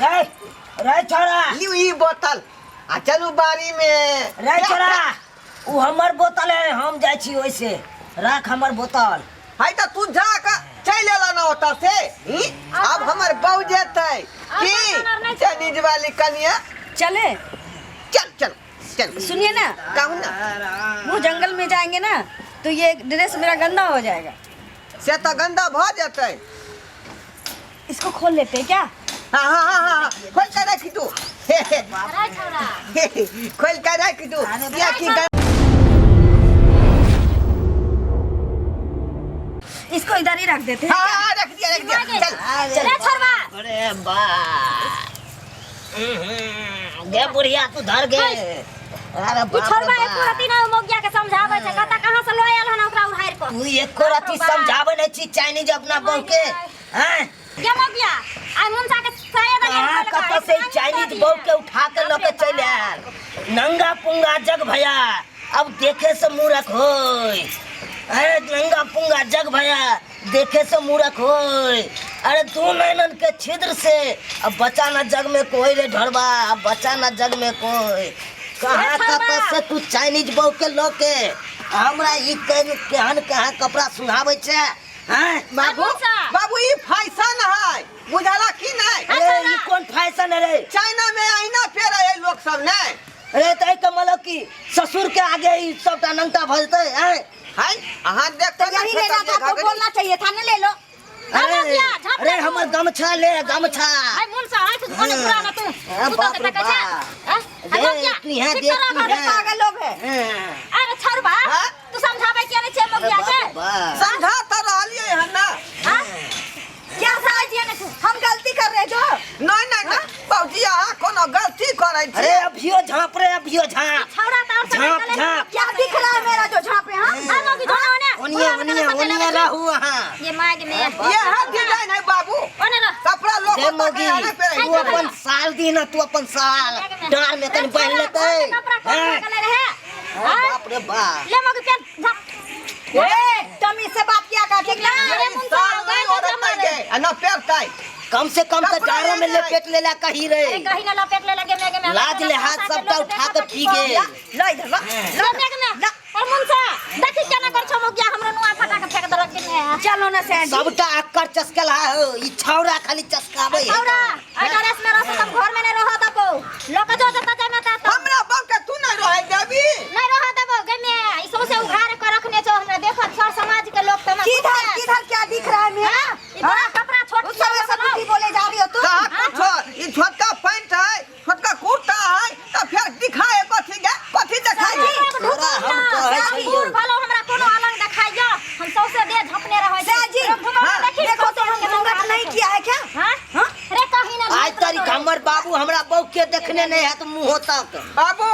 रे रे छोरा लियो ई बोतल आ चलू बारी में रे छोरा उ हमर बोतल है हम जाय छी ओइसे राख हमर बोतल हाय त तू जा के चल एला ना ओता से अब हमर बहु जेतै की चनीज वाली कनिया चले चल चल चल सुनिए ना कहूं ना वो जंगल में जाएंगे ना तो ये ड्रेस मेरा गंदा हो जाएगा से तो गंदा भ जेतै इसको खोल लेते हैं क्या हां खोल के रख तू खोल के रख तू क्या की इसको इधर ही रख देते हैं हां रख दिया चल चल छोड़वा अरे बा गे बुढ़िया तू धर गे अरे ई छोड़वा एको रति ना मोगिया के समझावे छै कता कहां से लय आल हन ओकरा उधार को तू एको रति समझावे नै छी चाइनीज अपना बहू के हैं के मोगिया आ मुंसा के शायद कहां कत से चाइनीज बहू के उठा के लेके चल आल नंगा पुंगा जग भया अब देखे से मूर्ख होय अरे नंगा पुंगा जग भया देखे से मूर्ख होय अरे तू नैनन के छिद्र से अब बचा न जग में कोई रे ढड़बा अब बचा न जग में कोई कहां कत से तू चाइनीज बहू के लोके हमरा ई केहन कहां कपड़ा सुनावे छे हैं बाबू बाबू ई फैशन है बुझाला की नहीं अरे ई कौन फैशन है रे चाइना में आईना फेरे है लोग सब ने अरे तै के मतलब की ससुर के आगे ई सबटा नंगटा भजते हैं हाय अहां देखते यही लेना था तो बोलना चाहिए था ना ले लो अरे हमर गमछा ले गमछा आई मुंसा आई तो कोने पुराना तू बाप रे तू देख तू यहाँ देख तू पागल लोग है अरे छोड़वा तू समझावे के नहीं छे मोगिया के समझा त रहलिए हन ना क्या समझिए ना हम गलती कर रहे जो नहीं नहीं बाबूजी आ कोनो गलती करे छी अरे अभियो झांप रे अभियो झांप छौड़ा त और झांप झांप क्या दिख रहा है मेरा जो झापे हां आ मोगी जोने ओनिया रहू वहां ये माग में ये हाथ डिजाइन है बाबू ओने ना कपड़ा लोग दे मोगी तू अपन साल दी ना तू अपन साल डार में तनी पहन लेते बाप रे बाप ले मोगी पेन झप ए तमी से बात किया कर ठीक ना अरे मुंसा ना पेरताई कम से कम तो डारो में लपेट लेला कही रे कहीं ना लपेट ले लगे में लाज ले हाथ सबटा उठा के पी गे ला इधर ला में और मुंसा देखि केना कर छ मोगिया हमरा नुआ फटा के फेक दरक के चलो ना सैंडी सबटा अक्कर चस्कला हो ई छौरा खाली चस्कावे है छौड़ा आई ड्रेस में रह तुम घर में नहीं रह दबो लोग जो जता जाए ना ता हमरा बाप के तू नहीं रहे देवी नहीं रह दबो गमे ई सोसे उघार कर रखने छो हमरा देखो सर समाज के लोग तमा किधर क्या दिख रहा है मेरा ई बड़ा कपड़ा छोट उस समय से कुछ बोले जा रही हो तू ई छोटका पैंट है छोटका कुर्ता है तो फिर दिखाए कथी दिखाई तोरा हम कहै छी दूर भलो हमरा कोनो अलग देखाइयो हम सौसे दे झपने रहै जी देखो तो हम मुंगट नहीं किया है क्या हां रे कहीं ना आज तारीख हमर बाबू हमरा बहू के देखने नहीं है तो मुंह तक बाबू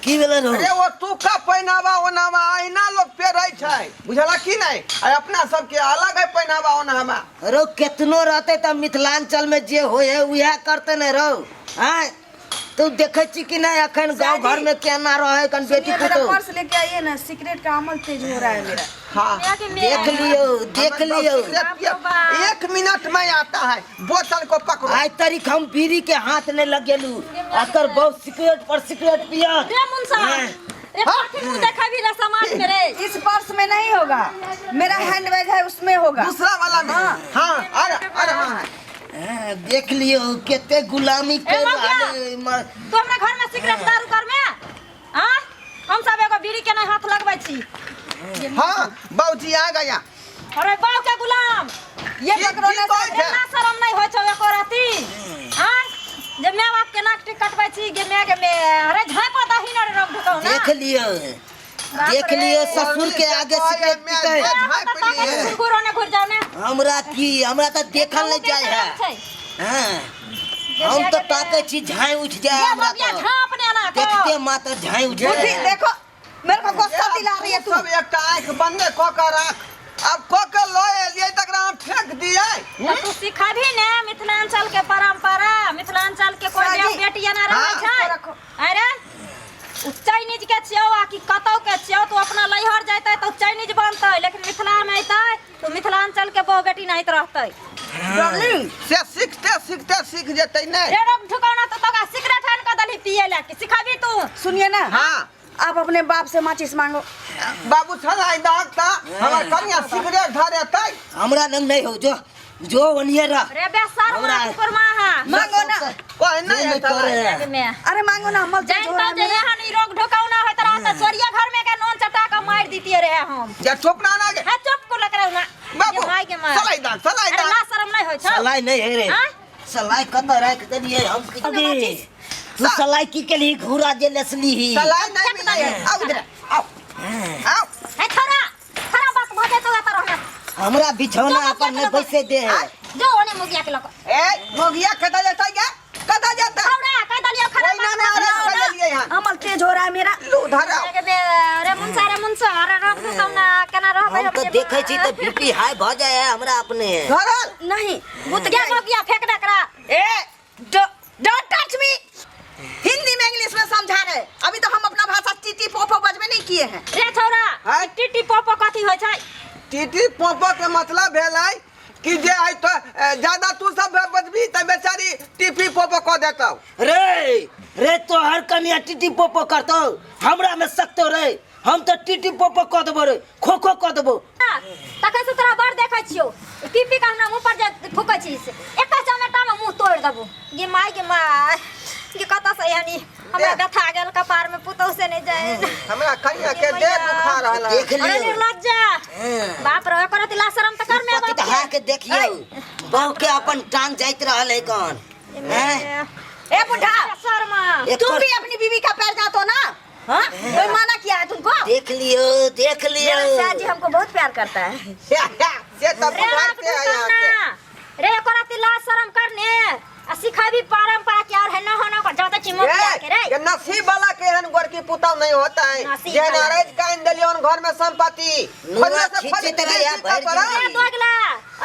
की भेलै रो अरे वो तू का पहनावा ओनावा आईना लोग पेरै छै बुझला की नहीं आ अपना सब के अलग है पहनावा ओनावा रो कितनो रहते त मिथिलांचल में जे होय है उहे करते न रो हैं तू देखे छी कि नहीं अखन गांव घर में केना रहे कन बेटी पुतो पर्स लेके आइए ना सिगरेट का अमल तेज हो रहा है मेरा हाँ देख लियो 1 मिनट में आता है बोतल को पकड़ो आज तारीख हम बीड़ी के हाथ नहीं लगेलू अकर बहुत सिगरेट पर सिगरेट पिया रे मुंसा रे पाठी मुंह देखा भी रे समाज में रे इस पर्स में नहीं होगा मेरा हैंडबैग है उसमें होगा दूसरा वाला में हाँ अरे हाँ देख लियो केते गुलामी कर तो हमरा घर में सिगरेट दारू कर में हां हम सब एगो बीड़ी के नहीं हाथ लगबै छी हाँ बाबूजी आ गया अरे बाऊ के गुलाम ये पकड़ो ना ना शरम नहीं होय छौ एको राती हां जे मैं बाप के नाक टिक कटबै छी गे मैं अरे झापा दही न रख ढुकौ ना देख लियो ससुर के आगे सिगरेट पीते गुरो ने घुर जाओ ना हमरा त देखल नहीं जाय है हां हम तो ताके छी झाई उठ जाए हमरा तो झापने ना देखते मात्र झाई उठ जाए देखो मेरे को गुस्सा दिला रही है तू सब एक आंख बंद क के रख अब क के लोए लिए तक हम फेंक दिए तू सिखा भी ने मिथिलांचल के परंपरा मिथिलांचल के कोई बेटिया ना रहे छै अरे चाइनीज के छियो आ कि कतौ के छियो तो अपना लइहर जाइते तो चाइनीज बनतै लेकिन मिथिला में अइतै तो मिथिलांचल के बहु बेटी नहीं रहतै से सीखते सीख जेतै नहीं। रे रोक ठुकाना तो तोका सिगरेट हन का दली पिए ला कि सिखाबी तू। सुनिए ना, हाँ आप अपने बाप से माचिस मांगो। बाबू छलाई दागता हमर कन्या सिगरेट धरेतै। हमरा नंग नहीं हो जो वनिए रह रे बेसर हमरा- मां कुकुर मां हा। मांगो ना। कोई नहीं है करे। में अरे मांगो ना, मत जान तो जे यहाँ नहीं रोक ढोकाउना होत रहत सोरिया घर में के नोन चटा का मार दीतिए रे हम। जे चुप ना गे है चुप को लग रहा ना। बाबू ये माई के मार। छलाई दाग अरे ना शर्म नहीं होय छ। सलाई नहीं है रे हाँ? सलाई कत रख देलिए हम की तू सलाई की के लिए घूरा जे लसली ही छलाई नहीं मिले। आओ इधर आओ आओ। है थोड़ा बात भजे तो आता रहना। हमरा बिछौना अपन में बैसे दे जो ओने मुगिया के लक। ए मोगिया कता जाता क्या कता जाता खौड़ा कह दलियो खरा। कोई ना अरे कर लिए यहां अमल तेज हो रहा है मेरा। लू धरा। रे मुंसा अरे रोक ढोकाउना केना रहबे हम तो देखे छी तो बीपी हाई भ जाए है हमरा अपने धरल नहीं, मुत के मुगिया फेंक दे करा। ए डोंट टच मी। हिंदी में इंग्लिश में समझा रहे। अभी तो हम अपना भाषा टीटी पोपो बजबे नहीं किए हैं। रे छौरा हाँ? टिटी पोपो कथी होय छै? टीटी पोपो के मतलब भेलै कि जे आई तो ज्यादा तू सब बजबी त बेचारी टीपी पोपो क देतौ। रे तो हर कनिया टीटी पोपो करतो हमरा में सकतो रे हम तो टीटी पोपो क देबो रे खो क देबो तकै से तोरा बड़ देखै छियो टीपी का हमरा मुंह पर जे फुकै छिस एक चमेटा में मुंह तोड़ देबो। गे माय ये कता से यानी हमरा गथा गेल कपार में पुतौ से नहीं जाए। हमरा कनिया के देह दुखा रहल है। देख अरे लियो निर्लज्जा बाप रे ओकर तिला शरम त कर में पति बाप दहा के देखियो बहु के अपन टांग जाइत रहल है कौन हैं ए बुढ़ा, शर्मा तुम भी अपनी बीवी का पैर जातो ना। हाँ, कोई माना किया है तुमको? देख लियो मेरा शाह जी हमको बहुत प्यार करता है। से तब रे बुझाते हैं यहाँ के। रे ओकरा तिला शरम करने आ सिखाबी परंपरा क्या है न होना को ज्यादा चिमक के रे ये नसीब वाला के हन गोर की पुताव नहीं होता है। नसीब जे वाला। नाराज काइन दलियन घर में संपत्ति नुआ खींचे तेरा या भर रे दोगला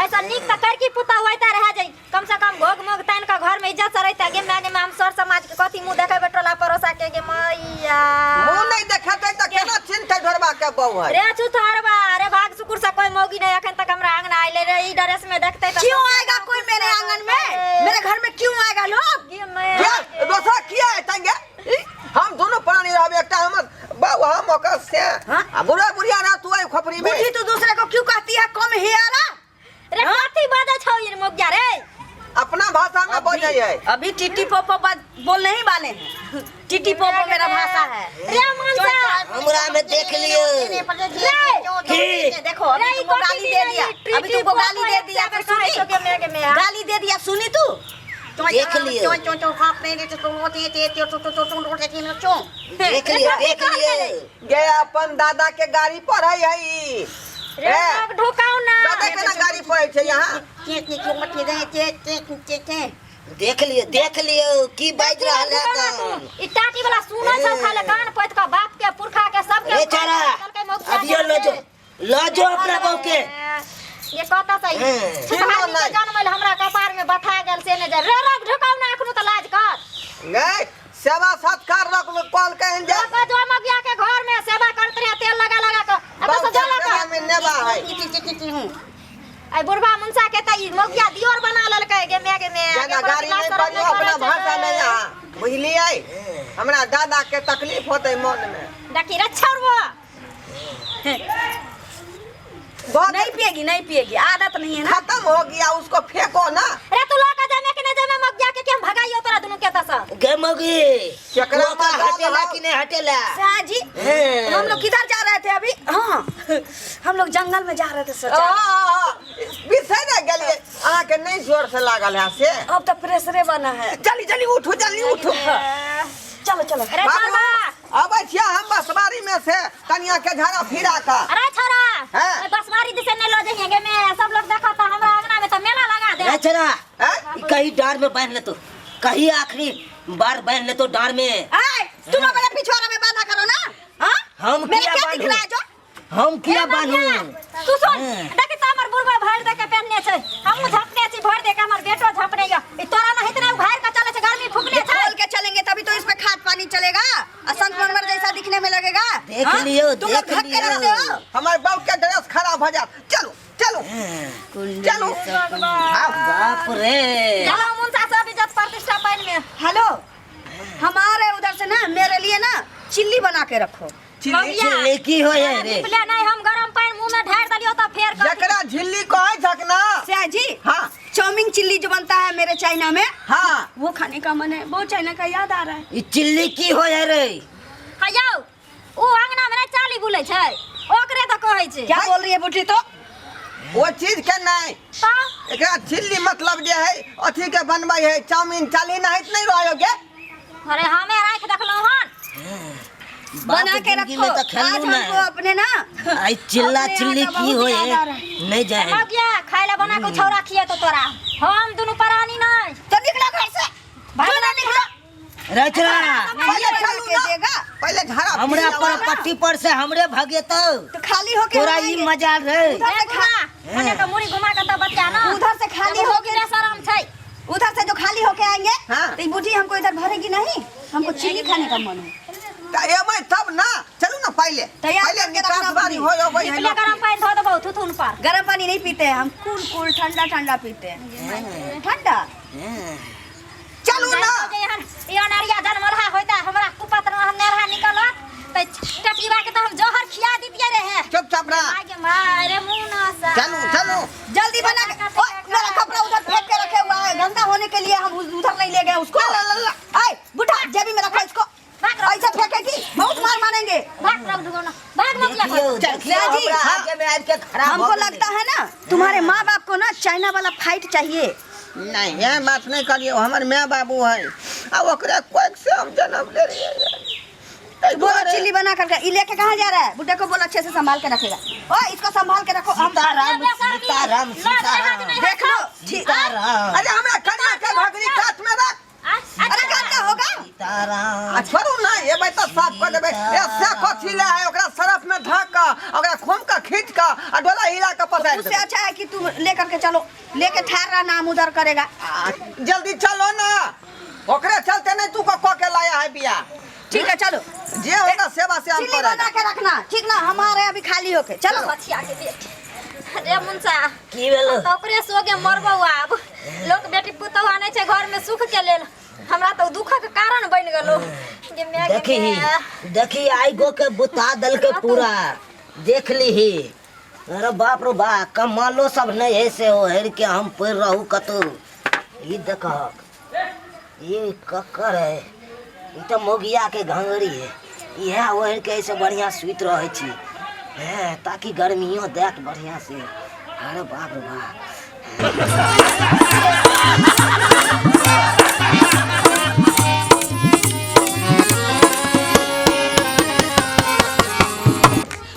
ऐसा निक त कर की पुता होइता रह जाई कम से कम भोग मोग तन का घर में इज्जत से रहता गे मैंने में हम सर समाज के कथी मुंह देखे बेटोला परोसा के गे मैया मुंह नहीं देखते त केना चिंता ढोरबा के बहु है। रे चुथारबा रे भाग सुकुर से कोई मोगी नहीं अखन तक हमरा आंगन आइले रे ई ड्रेस में देखते तो क्यों आएगा कोई मेरे आंगन में? मेरे घर में क्यों आएगा लोग? गे मैं क्या दोसरा किया है तंगे हम दोनों प्राणी रहबे एकटा हमर बाबू हम ओकर से आ बुढ़ा बुढ़िया ना तू आई खोपड़ी में बुढ़ी तू दूसरे को क्यों कहती है कम हियारा? रे कथी बाजा छौ ये मोगिया रे अपना भाषा में बोले है। अभी टिटी पोपो बोलने ही वाले हैं। टिटी पोपो मेरा भाषा है। रे मनसा हमरा में देख लियो देखो अभी तुमको गाली दे दिया। अभी तुमको गाली दे दिया तो सुनी? गाली दे दिया सुनी तू? देख लियो देख लियो गे अपन दादा के गाड़ी पर है रे लोग ढोकाओ ना दादा के ना गाड़ी पर है यहाँ। देख लियो की बाज रहल है कौन ई टाटी वाला सुनो छ खाले कान पोत का बाप के पुरखा के सब के रे चारा अभियो लो जो अपना बहू के ये कहता सही छुपाई के जन्मल हमरा कपार में बथा गेल से ने रे लोग ढोकाओ ना अखनो त लाज कर गए सेवा सत्कार रख कॉल कहें जा लोग जो मगिया के घर में सेवा करते रहे तेल लगा के अब तो जला का में नेबा है। आई बुढ़वा मुंसा के तई मगिया दियोर बना ललकै गे मैं ज्यादा गाड़ी नहीं बनो अपना भाषा में यहाँ बुझलिए हमरा दादा के तकलीफ होते मन में। देखी रे छौरवा बहुत नहीं पिएगी आदत नहीं है ना। खत्म हो गया उसको फेंको ना। रे तू लोग जमे के न जमे मगिया के हम भगाइयो तोरा दुनु के तस गे मगी केकरा का हटेला कि नहीं हटेला शाह जी हम लोग किधर जा रहे थे अभी? हाँ, हम लोग जंगल में जा रहे थे सर। बिसर न गलिए अहाँ के नहीं जोर से लागल है से। अब तो प्रेशरे बना है। जल्दी उठो चलो अरे छौरवा अब छिया हम बसवारी में से कनिया के झाड़ा फिरा का। अरे छोरा हाँ? बसवारी दिसे नहीं लो जाएंगे मैं सब लोग देखा था हमरा अंगना में तो मेला लगा दे चला हैं? कहीं डार में बांध ले तो कहीं आखिरी बार बांध ले तो डार में तुम लोग मेरे पिछवाड़ा में बांधा करो ना। हाँ? हम मेरे किया क्या दिख रहा है जो? हम किया बांधू तू सुन देख त हमर बुढ़वा भर दे के पहनने छै हम झपने छी भर दे के हमर बेटो झपने या ई तोरा नहीं इतना उघार के चले छै गर्मी फुकने छै खोल के चलेंगे तभी तो इस पे खाद पानी चलेगा और संगमरमर जैसा दिखने में लगेगा। देख हाँ? लियो, तुम लोग देख धक्के लियो। रहते हो। हमारे बाबू के ड्रेस खराब हो जाए। चलो बाप रे चलो मुंसा सब इज्जत किचन में। हेलो, हम आ रहे उधर से ना, मेरे लिए ना चिल्ली बना के रखो। चिल्ली की हो है रे? निकले नहीं, हम गरम पानी मुंह में ढार दलियो तो फेर कर जकरा झिल्ली को है झकना। सिया जी, हाँ चाउमीन चिल्ली जो बनता है मेरे चाइना में, हाँ वो खाने का मन है। वो चाइना का याद आ रहा है। ई चिल्ली की हो है रे? कहियो ऊ अंगना में नहीं चाली बुलै छै, ओकरे तो कहै छै। क्या बोल रही है बुढ़ी? तो वो चीज के नहीं, तो एकरा झिल्ली मतलब जे है अथी के बनवाई है, चाउमीन चाली नहीं रहोगे। अरे हमें राख देखलौ हन, बना के रखो। तो आज हमको अपने ना आई चिल्ला अपने चिल्ली यहाँ का की बहुत हो याद आ है? रहा है। नहीं जाए हो गया खाइला बना के छौरा खिए तो तोरा। हम दुनु परानी नहीं तो निकलो घर से, भागना निकलो। रचना पहले बना चलू के ना, देगा पहले झाड़ा हमरा फिर पर आवा। पट्टी पर से हमरे भागे तो तो खाली होके तोरा आएंगे। ई मजा रे। उधर से मने तो मुड़ी घुमा के तो बतिया ना, उधर से खाली एगो होके गिरे शरम छै। उधर से जो खाली होके आएंगे हाँ। तो ये बूढ़ी हमको इधर भरेगी नहीं। हमको चिल्ली खाने का मन है। तो ये मैं तब ना चलू ना पहले तैयार पहले करके निकास रखना बारी हो जाओ भाई। निकले गरम पानी धो देबो थुथुन पर। गर्म पानी नहीं पीते हैं हम, कूल कूल ठंडा ठंडा पीते हैं। ठंडा चलू ना ये नरिया जनमलहा होइता हमरा कुपत हम नेरहा निकलो त टटीवा के तो हम जोहर खिया दीतिए रहे। चुपचाप रह। आगे मारे मुंह ना सा। चलू चलू जल्दी बना के। ओए, मेरा कपड़ा उधर फेंक के रखे हुआ है, गंदा होने के लिए हम उधर नहीं ले गए उसको। आए बुढ़ा, जेबी में रखो इसको। ऐसा फेंकेगी बहुत मार मारेंगे। भाग रख दो ना, भाग मत लिया देखियो कर। देखियो जी, हमरा हाँ। आगे में आके के खराब हमको लगता है ना तुम्हारे माँ बाप को ना चाइना वाला फाइट चाहिए। नहीं ये बात नहीं करियो, हमारे माँ बाबू है अब ओकरे कोई से हम जन्म ले रही है। बोलो चिल्ली बना करके। ये लेके कहाँ जा रहा है? बुढ़े को बोलो अच्छे से संभाल के रखेगा। ओए इसको संभाल के रखो। हम सीताराम सीताराम सीताराम देख लो। सीताराम अरे हमरा कन्या के भगनी काट में रख। अरे गंदा होगा। सीताराम आ छोड़ू ना, ये बैठा साफ कर देबे। ऐसे कोथिला है ओकरा सरफ में धक का, ओकरा खोम का खींच का आ डोला हिला के पसार उससे दे। अच्छा है कि तुम लेकर के चलो, लेके ठहर रहा, नाम उधर करेगा। जल्दी चलो ना, ओकरे चलते नहीं तू को के लाया है बिया। ठीक है चलो, जे होगा सेवा से हम चिल्ली बना करेंगे। के रखना, ठीक ना? हमारे अभी खाली होके चलो। बचिया के देख। अरे मुंसा की भेलो? तो ओकरे सोगे मरबौ आब। लोग बेटी पुतौ आनै छै घर में सुख के लेल, हमरा तो दुख के कारण बन गेलो। जे मैं देखी आई गो के बुता दल के पूरा देख ली। अरे बाप रो बा, कमालो सब नहीं है से हो हर के हम पर रहू कतो। ई देख ये ककर है, ई तो मोगिया के घंगरी है। यह ओहर के ऐसे बढ़िया सुत रहे छी है, ताकि गर्मियों देख बढ़िया से। अरे बाप रे बा।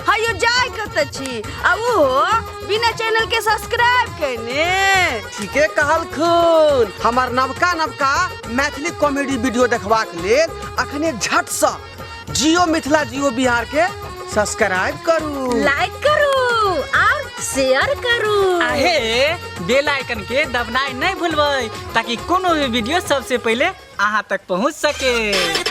हायो जाय कत छी आ वो बिना चैनल के सब्सक्राइब करने। ठीके कहल खून। हमार नवका नवका मैथिली कॉमेडी वीडियो देखबाक लेल अखने झट से जियो मिथिला जियो बिहार के सब्सक्राइब करू, लाइक करू और शेयर करू। आहे बेल आइकन के दबनाई नहीं भूलबै, ताकि कोनो भी वीडियो सबसे पहले अहाँ तक पहुँच सके।